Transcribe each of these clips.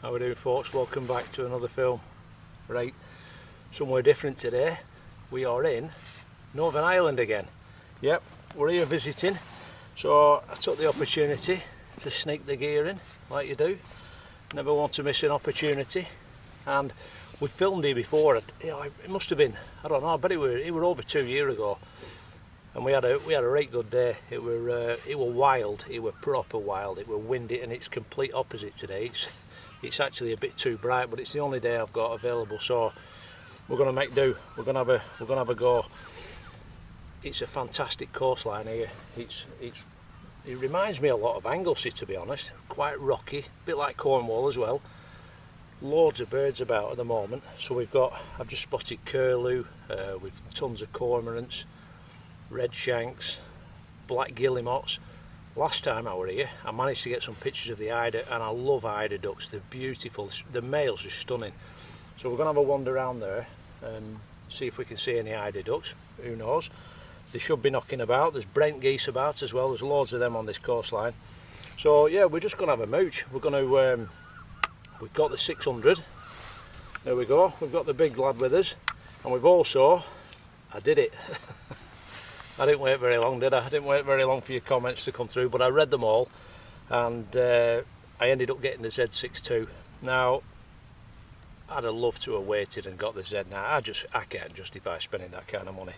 How are we doing, folks? Welcome back to another film. Right, somewhere different today. We are in Northern Ireland again. Yep, we're here visiting, so I took the opportunity to sneak the gear in, like you do. Never want to miss an opportunity. And we filmed here before. It must have been, I don't know, but it were over 2 years ago. And we had a right good day. It were wild. It were proper wild. It were windy, and it's complete opposite today. It's actually a bit too bright, but it's the only day I've got available. So we're gonna make do. We're gonna have a go. It's a fantastic coastline here. It reminds me a lot of Anglesey, to be honest. Quite rocky, a bit like Cornwall as well. Loads of birds about at the moment. So I've just spotted Curlew with tons of cormorants, Redshanks, black guillemots. Last time I were here, I managed to get some pictures of the Eider, and I love Eider ducks. They're beautiful. The males are stunning. So we're going to have a wander around there and see if we can see any Eider ducks. Who knows? They should be knocking about. There's Brent geese about as well. There's loads of them on this coastline. So yeah, we're just going to have a mooch. We're going to. We've got the 600. There we go. We've got the big lad with us, and we've also. I did it. I didn't wait very long, did I? I didn't wait very long for your comments to come through, but I read them all, and I ended up getting the Z6ii. Now, I'd have loved to have waited and got the Z. Now, I can't justify spending that kind of money,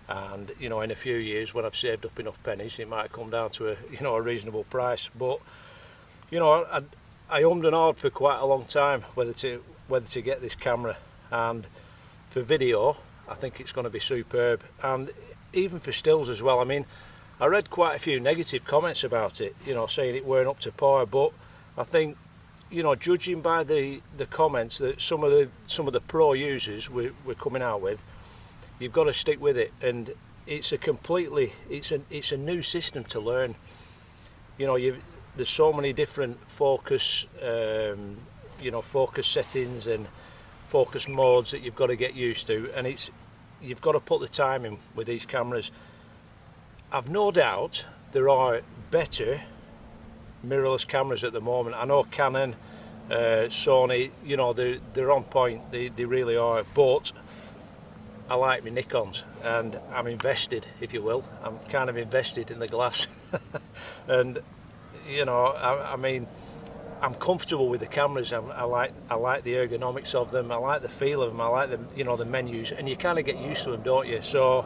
and you know, in a few years when I've saved up enough pennies, it might come down to a reasonable price. But you know, I ummed and ahed for quite a long time whether to get this camera, and for video, I think it's going to be superb. And even for stills as well. I mean, I read quite a few negative comments about it, saying it weren't up to par, but I think, judging by the comments that some of the pro users were coming out with, you've got to stick with it. And it's a new system to learn. There's so many different focus focus settings and focus modes that you've got to get used to, and you've got to put the time in with these cameras. I've no doubt there are better mirrorless cameras at the moment. I know Canon, Sony, they're on point, they really are, but I like my Nikons, and I'm invested, if you will. I'm kind of invested in the glass. And I mean, I'm comfortable with the cameras. I like the ergonomics of them. I like the feel of them. I like the menus, and you kind of get used to them, don't you? So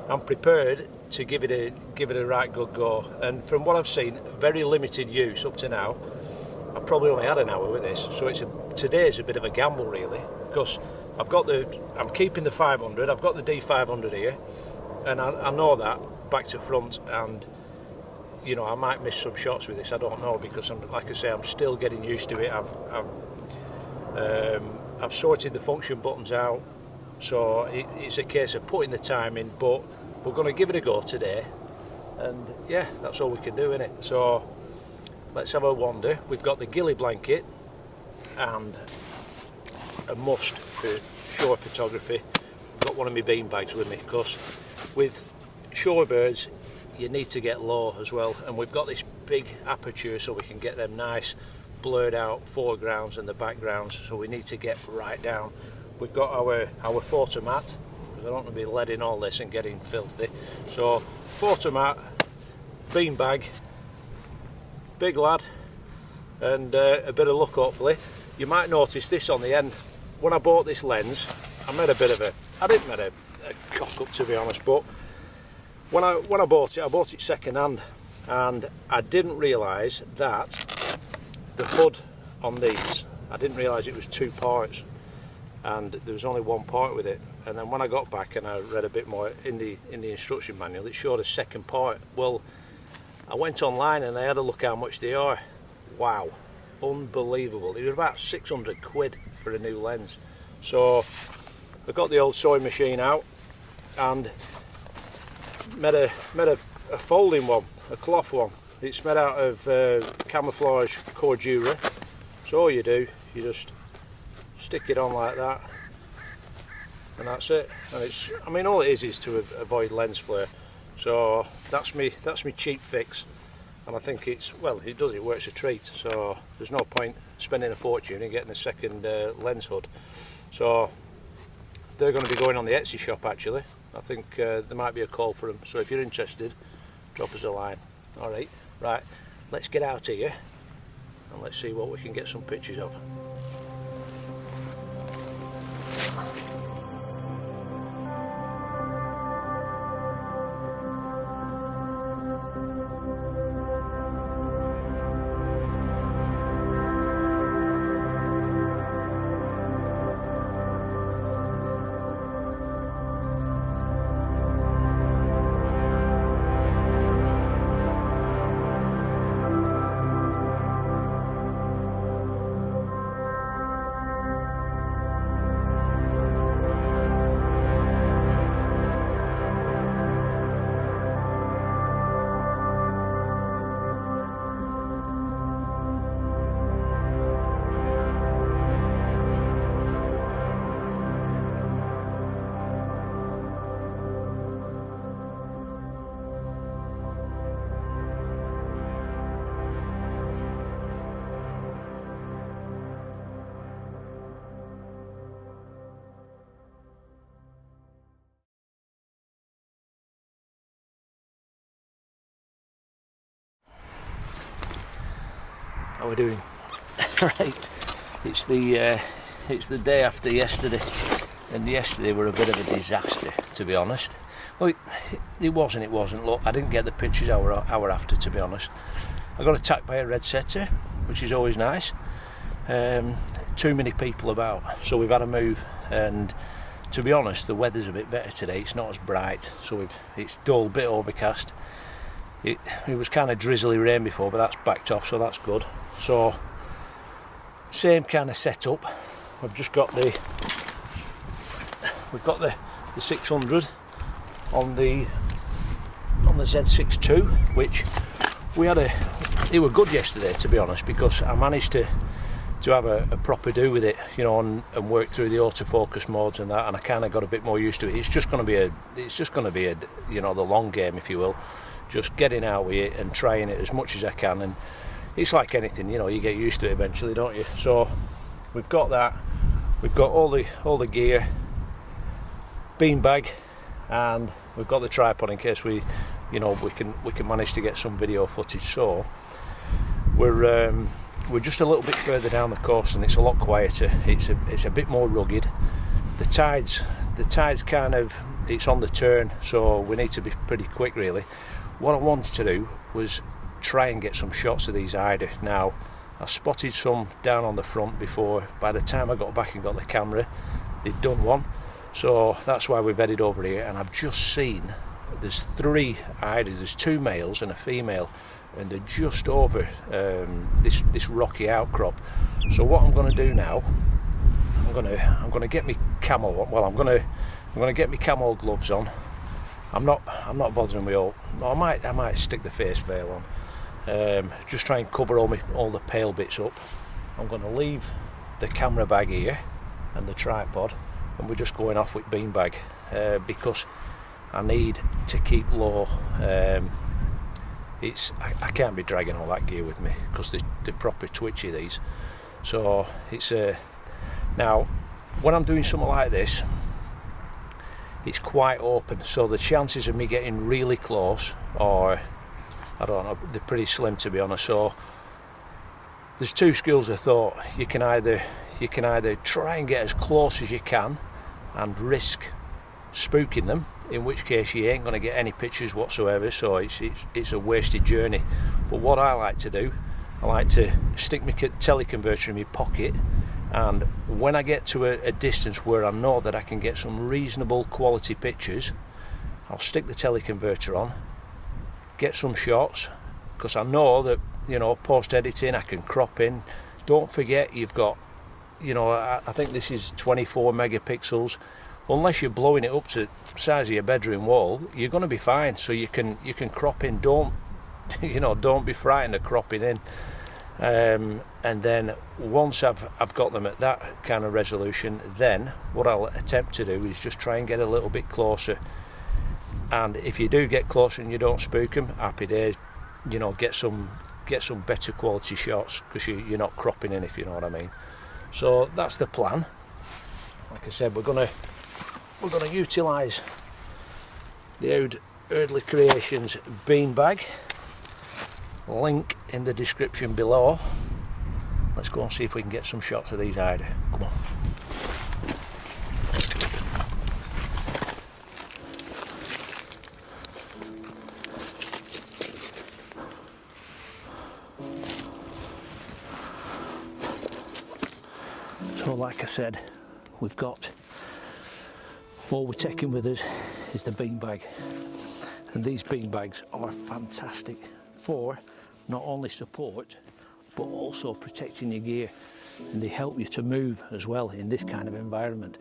I'm prepared to give it a right good go. And from what I've seen, very limited use up to now. I've probably only had an hour with this, so today's a bit of a gamble really, because I'm keeping the 500. I've got the D500 here, and I know that back to front, and I might miss some shots with this. I don't know, because I'm still getting used to it. I've sorted the function buttons out, so it's a case of putting the time in. But we're going to give it a go today, and yeah, that's all we can do, innit? So let's have a wander. We've got the ghillie blanket, and a must for shore photography. I've got one of my bean bags with me, because with shorebirds you need to get low as well, and we've got this big aperture so we can get them nice blurred out foregrounds and the backgrounds, so we need to get right down. We've got our photo mat, because I don't want to be led in all this and getting filthy. So photo mat, bean bag, big lad, and a bit of luck hopefully. You might notice this on the end. When I bought this lens, I didn't make a cock up, to be honest, but when I bought it second hand, and I didn't realise that the hood on these, I didn't realise it was 2 parts, and there was only 1 part with it. And then when I got back and I read a bit more in the instruction manual, it showed a second part. Well, I went online and I had a look how much they are. Wow, unbelievable! It was about 600 quid for a new lens. So I got the old sewing machine out and made a folding one, a cloth one. It's made out of camouflage cordura. So all you do, you just stick it on like that, and that's it. And all it is to avoid lens flare. So that's me cheap fix. and I think it works a treat, so there's no point spending a fortune and getting a second lens hood. So they're going to be going on the Etsy shop actually. I think there might be a call for them, so if you're interested, drop us a line. Alright, right, let's get out here and let's see what we can get some pictures of. How are we doing? Right, it's the day after yesterday, and yesterday were a bit of a disaster, to be honest. Well, it wasn't. Look, I didn't get the pictures hour after, to be honest. I got attacked by a red setter, which is always nice. Too many people about, so we've had to move. And to be honest, the weather's a bit better today. It's not as bright, so it's dull, bit overcast. It was kind of drizzly rain before, but that's backed off, so that's good. So same kind of setup. We've just got the 600 on the Z6ii, which they were good yesterday, to be honest, because I managed to have a proper do with it, you know, and work through the autofocus modes and that, and I kind of got a bit more used to it. It's just going to be a you know, the long game, if you will. Just getting out with it and trying it as much as I can, and it's like anything, you know, you get used to it eventually, don't you? So we've got that, we've got all the gear, beanbag, and we've got the tripod in case we can manage to get some video footage. So we're just a little bit further down the coast, and it's a lot quieter. It's a bit more rugged. The tide's kind of, it's on the turn, so we need to be pretty quick really. What I wanted to do was try and get some shots of these Eider. Now, I spotted some down on the front before. By the time I got back and got the camera, they'd done one. So that's why we've headed over here, and I've just seen there's 3 Eiders. There's 2 males and a female, and they're just over this rocky outcrop. So what I'm going to do now, I'm going to get me camo. Well, I'm going to get me camo gloves on. I'm not bothering with all. I might stick the face veil on. Just try and cover all the pale bits up. I'm going to leave the camera bag here and the tripod, and we're just going off with beanbag because I need to keep low. I can't be dragging all that gear with me because they're proper twitchy, these. So it's now when I'm doing something like this, it's quite open, so the chances of me getting really close, or I don't know, they're pretty slim, to be honest. So there's 2 schools of thought. You can either try and get as close as you can and risk spooking them, in which case you ain't going to get any pictures whatsoever, so it's a wasted journey. But what I like to do, I like to stick my teleconverter in my pocket, and when I get to a distance where I know that I can get some reasonable quality pictures, I'll stick the teleconverter on, get some shots, because I know that, you know, post editing I can crop in. Don't forget, you've got, you know, I think this is 24 megapixels. Unless you're blowing it up to the size of your bedroom wall, you're going to be fine. So you can crop in. Don't be frightened of cropping in. And then once I've got them at that kind of resolution, then what I'll attempt to do is just try and get a little bit closer. And if you do get closer and you don't spook them, happy days. you know, get some better quality shots, because you're not cropping in, if you know what I mean. So that's the plan. Like I said, we're gonna utilise the EARDLEY Creations beanbag. Link in the description below. Let's go and see if we can get some shots of these Eider. Come on. So like I said, we've got, all we're taking with us is the beanbag, and these beanbags are fantastic for not only support but also protecting your gear, and they help you to move as well in this kind of environment,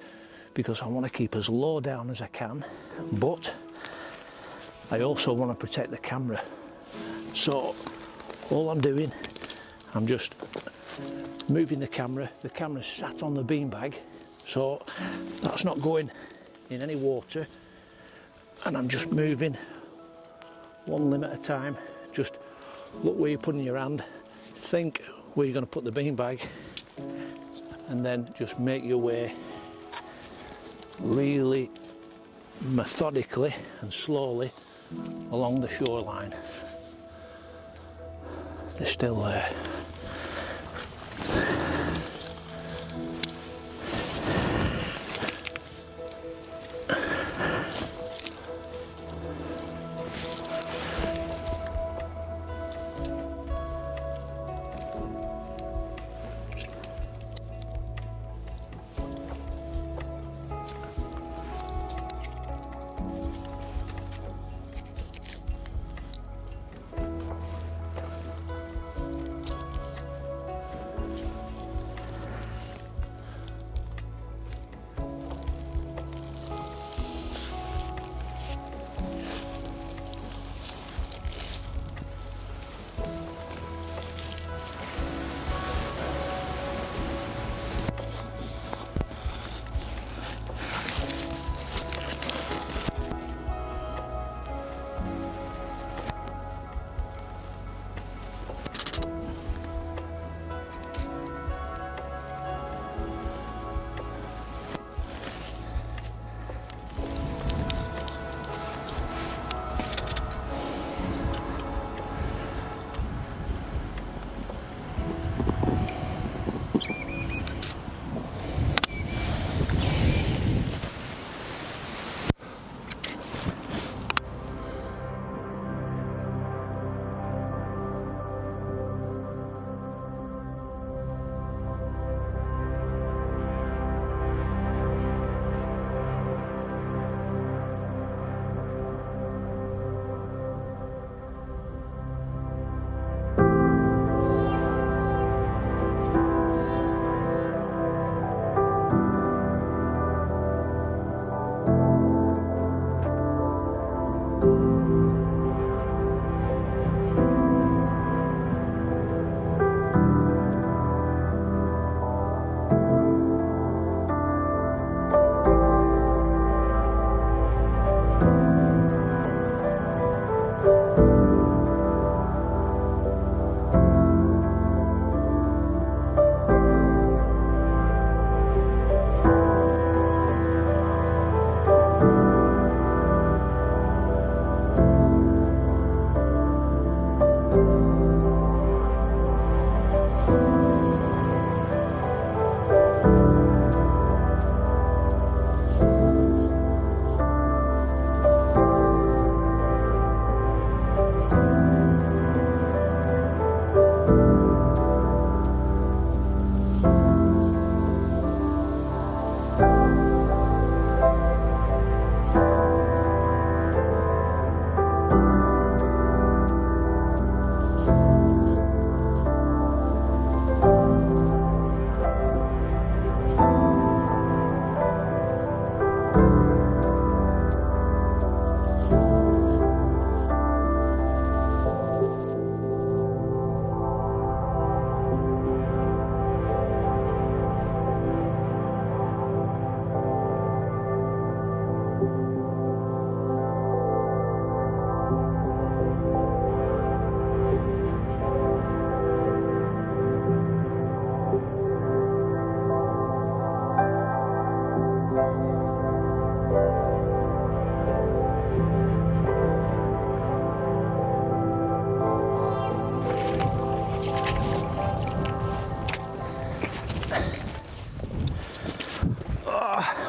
because I want to keep as low down as I can, but I also want to protect the camera. So all I'm doing, I'm just moving the camera's sat on the beanbag, so that's not going in any water, and I'm just moving one limb at a time. Just look where you're putting your hand, think where you're going to put the beanbag, and then just make your way really methodically and slowly along the shoreline. They're still there.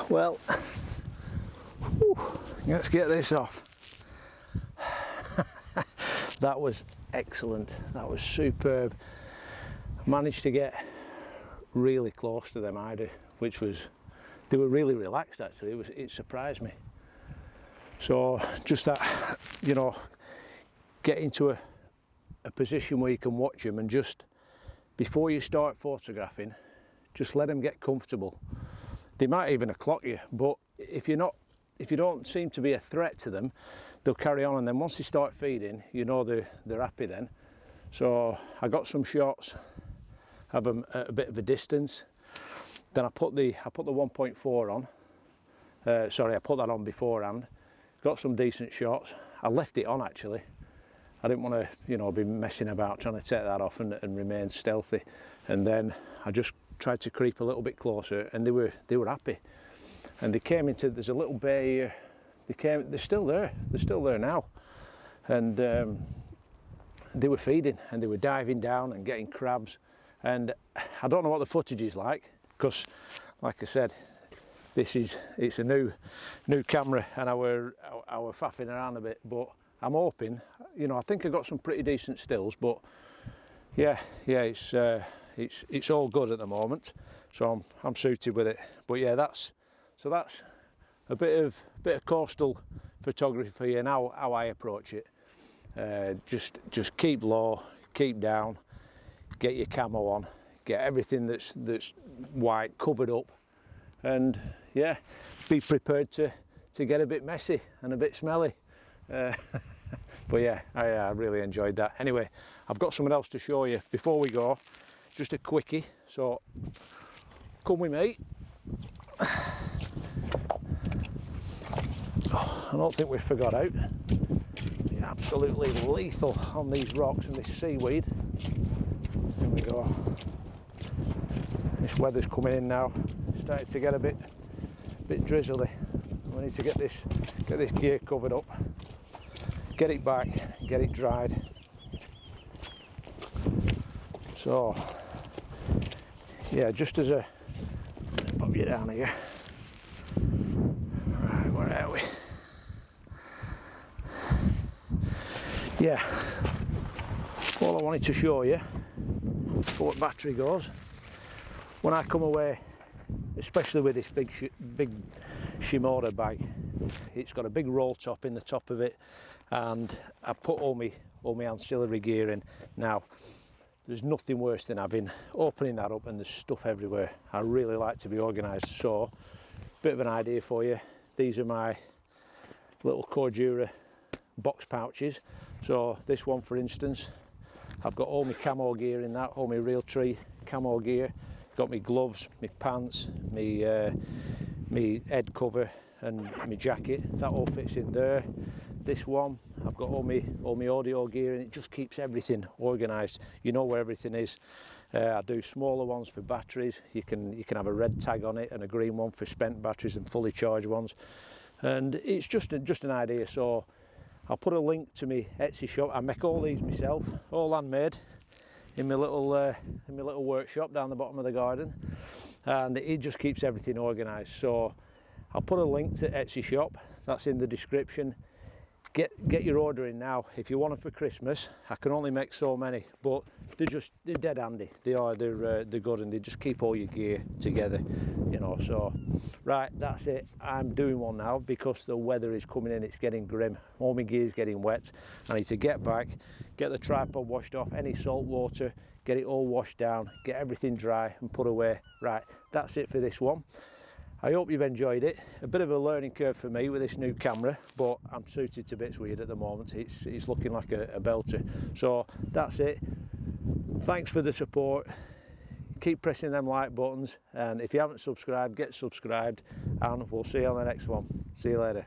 Well, whew, let's get this off. That was excellent, that was superb. Managed to get really close to them Eider, which was, they were really relaxed actually, it surprised me. So just that, you know, get into a position where you can watch them, and just before you start photographing, just let them get comfortable. They might even o'clock you, but if you don't seem to be a threat to them, they'll carry on, and then once they start feeding, you know they're happy then. So I got some shots, have them at a bit of a distance. Then I put the 1.4 on. Sorry, I put that on beforehand. Got some decent shots. I left it on actually. I didn't want to, you know, be messing about trying to take that off and remain stealthy. And then I just tried to creep a little bit closer, and they were happy. And they came into, there's a little bay here. They're still there. They're still there now. And they were feeding, and they were diving down and getting crabs. And I don't know what the footage is like, because, like I said, it's a new camera, and I were faffing around a bit. But I'm hoping, you know, I think I got some pretty decent stills. But yeah, it's all good at the moment. So I'm suited with it. But yeah, that's a bit of coastal photography for you, and how I approach it. Just keep low, keep down, get your camo on, get everything that's white covered up, and yeah, be prepared to get a bit messy and a bit smelly. But yeah, I really enjoyed that. Anyway, I've got something else to show you before we go, just a quickie, so come with me. I don't think we've forgot out. You're absolutely lethal on these rocks and this seaweed. There we go. This weather's coming in now. Starting to get a bit drizzly. We need to get this gear covered up, get it back, get it dried. So yeah, just as a pop you down here. Right, where are we? Yeah, all I wanted to show you, for what battery goes, when I come away, especially with this big Shimoda bag, it's got a big roll top in the top of it, and I put all my ancillary gear in. Now, there's nothing worse than opening that up and there's stuff everywhere. I really like to be organised, so bit of an idea for you. These are my little Cordura box pouches. So this one, for instance, I've got all my camo gear in that, all my real tree camo gear. Got my gloves, my pants, my head cover and my jacket. That all fits in there. This one, I've got all my audio gear, and it just keeps everything organised. You know where everything is. I do smaller ones for batteries. You can have a red tag on it and a green one for spent batteries and fully charged ones. And it's just an idea. So I'll put a link to my Etsy shop. I make all these myself, all handmade, in my little workshop down the bottom of the garden, and it just keeps everything organised. So I'll put a link to Etsy shop. That's in the description. Get your order in now. If you want them for Christmas, I can only make so many, but they're dead handy. They're good, and they just keep all your gear together, you know. So right, that's it. I'm doing one now because the weather is coming in. It's getting grim. All my gear's getting wet. I need to get back, get the tripod washed off, any salt water, get it all washed down, get everything dry and put away. Right, that's it for this one. I hope you've enjoyed it. A bit of a learning curve for me with this new camera, but I'm suited to bits with it at the moment. It's looking like a belter. So that's it. Thanks for the support. Keep pressing them like buttons, and if you haven't subscribed, get subscribed, and we'll see you on the next one. See you later.